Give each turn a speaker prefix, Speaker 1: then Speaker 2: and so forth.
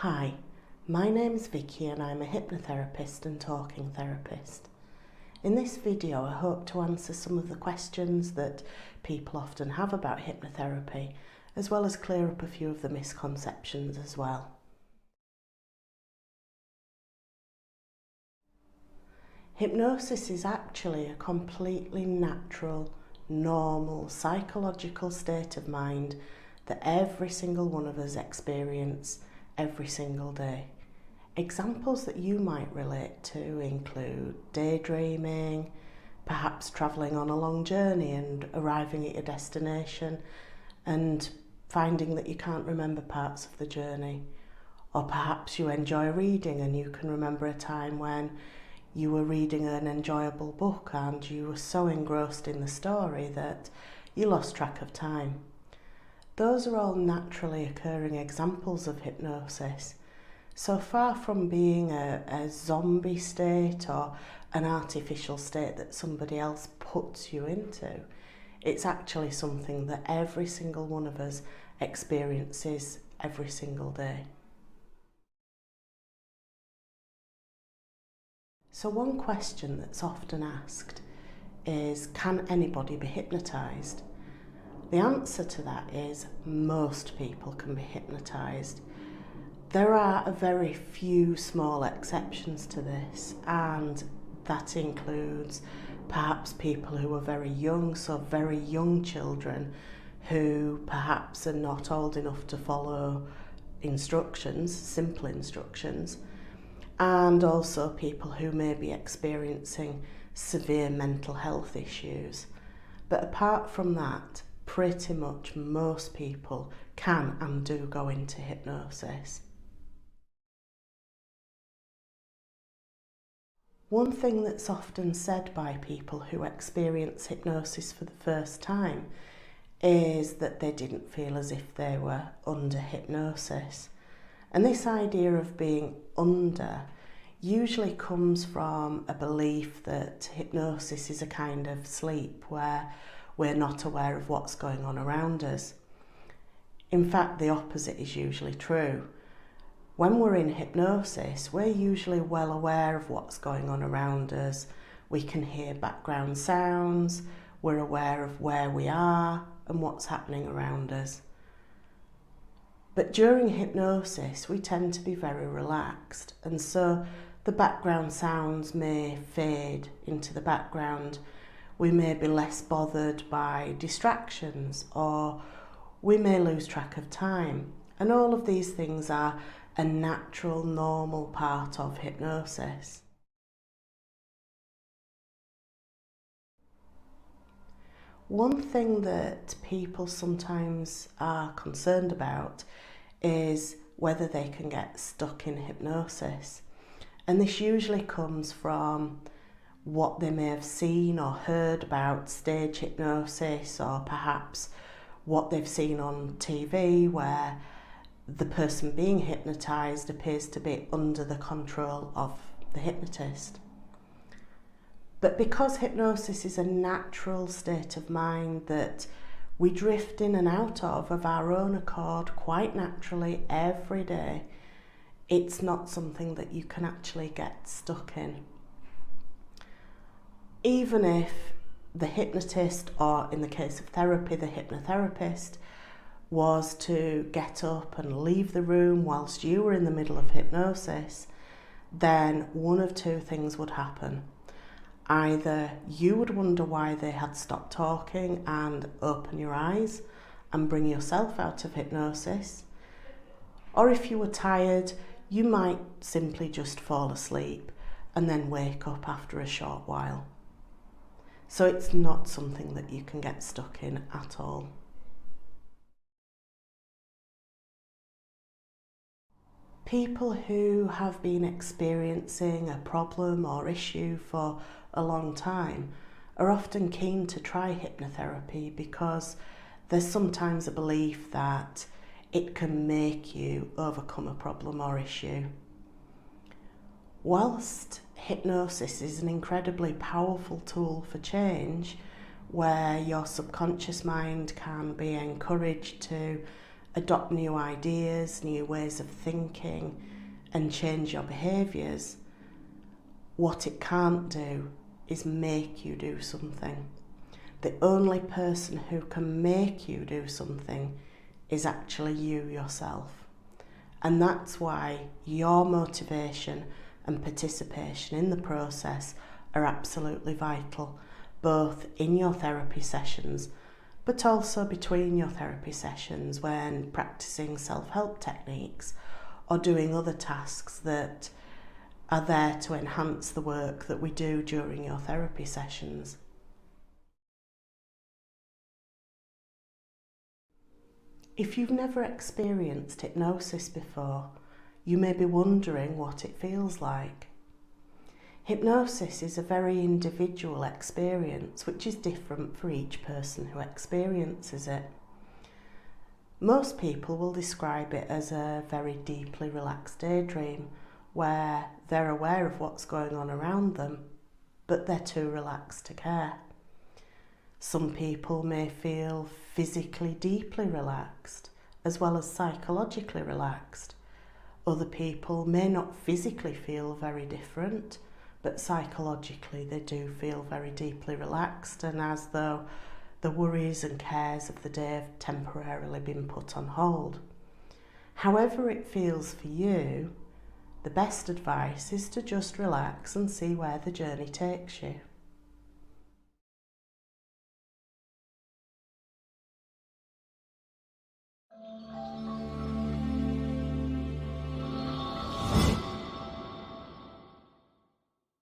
Speaker 1: Hi, my name's Vicki and I'm a hypnotherapist and talking therapist. In this video I hope to answer some of the questions that people often have about hypnotherapy, as well as clear up a few of the misconceptions as well. Hypnosis is actually a completely natural, normal, psychological state of mind that every single one of us experience every single day. Examples that you might relate to include daydreaming, perhaps travelling on a long journey and arriving at your destination and finding that you can't remember parts of the journey. Or perhaps you enjoy reading and you can remember a time when you were reading an enjoyable book and you were so engrossed in the story that you lost track of time. Those are all naturally occurring examples of hypnosis. So far from being a zombie state or an artificial state that somebody else puts you into, it's actually something that every single one of us experiences every single day. So one question that's often asked is, can anybody be hypnotised? The answer to that is most people can be hypnotised. There are a very few small exceptions to this, and that includes perhaps people who are very young, so very young children who perhaps are not old enough to follow instructions, simple instructions, and also people who may be experiencing severe mental health issues. But apart from that, pretty much most people can and do go into hypnosis. One thing that's often said by people who experience hypnosis for the first time is that they didn't feel as if they were under hypnosis. And this idea of being under usually comes from a belief that hypnosis is a kind of sleep where we're not aware of what's going on around us. In fact, the opposite is usually true. When we're in hypnosis, we're usually well aware of what's going on around us. We can hear background sounds, we're aware of where we are and what's happening around us. But during hypnosis, we tend to be very relaxed, and so the background sounds may fade into the background. We may be less bothered by distractions, or we may lose track of time. And all of these things are a natural, normal part of hypnosis. One thing that people sometimes are concerned about is whether they can get stuck in hypnosis. And this usually comes from what they may have seen or heard about stage hypnosis, or perhaps what they've seen on TV where the person being hypnotised appears to be under the control of the hypnotist. But because hypnosis is a natural state of mind that we drift in and out of our own accord quite naturally every day, it's not something that you can actually get stuck in. Even if the hypnotist, or in the case of therapy, the hypnotherapist, was to get up and leave the room whilst you were in the middle of hypnosis, then one of two things would happen. Either you would wonder why they had stopped talking and open your eyes and bring yourself out of hypnosis, or if you were tired, you might simply just fall asleep and then wake up after a short while. So it's not something that you can get stuck in at all. People who have been experiencing a problem or issue for a long time are often keen to try hypnotherapy because there's sometimes a belief that it can make you overcome a problem or issue. Whilst hypnosis is an incredibly powerful tool for change, where your subconscious mind can be encouraged to adopt new ideas, new ways of thinking, and change your behaviours, what it can't do is make you do something. The only person who can make you do something is actually you yourself. And that's why your motivation and participation in the process are absolutely vital, both in your therapy sessions, but also between your therapy sessions when practicing self-help techniques or doing other tasks that are there to enhance the work that we do during your therapy sessions. If you've never experienced hypnosis before, you may be wondering what it feels like. Hypnosis is a very individual experience which is different for each person who experiences it. Most people will describe it as a very deeply relaxed daydream where they're aware of what's going on around them, but they're too relaxed to care. Some people may feel physically deeply relaxed as well as psychologically relaxed. Other people may not physically feel very different, but psychologically they do feel very deeply relaxed and as though the worries and cares of the day have temporarily been put on hold. However it feels for you, the best advice is to just relax and see where the journey takes you.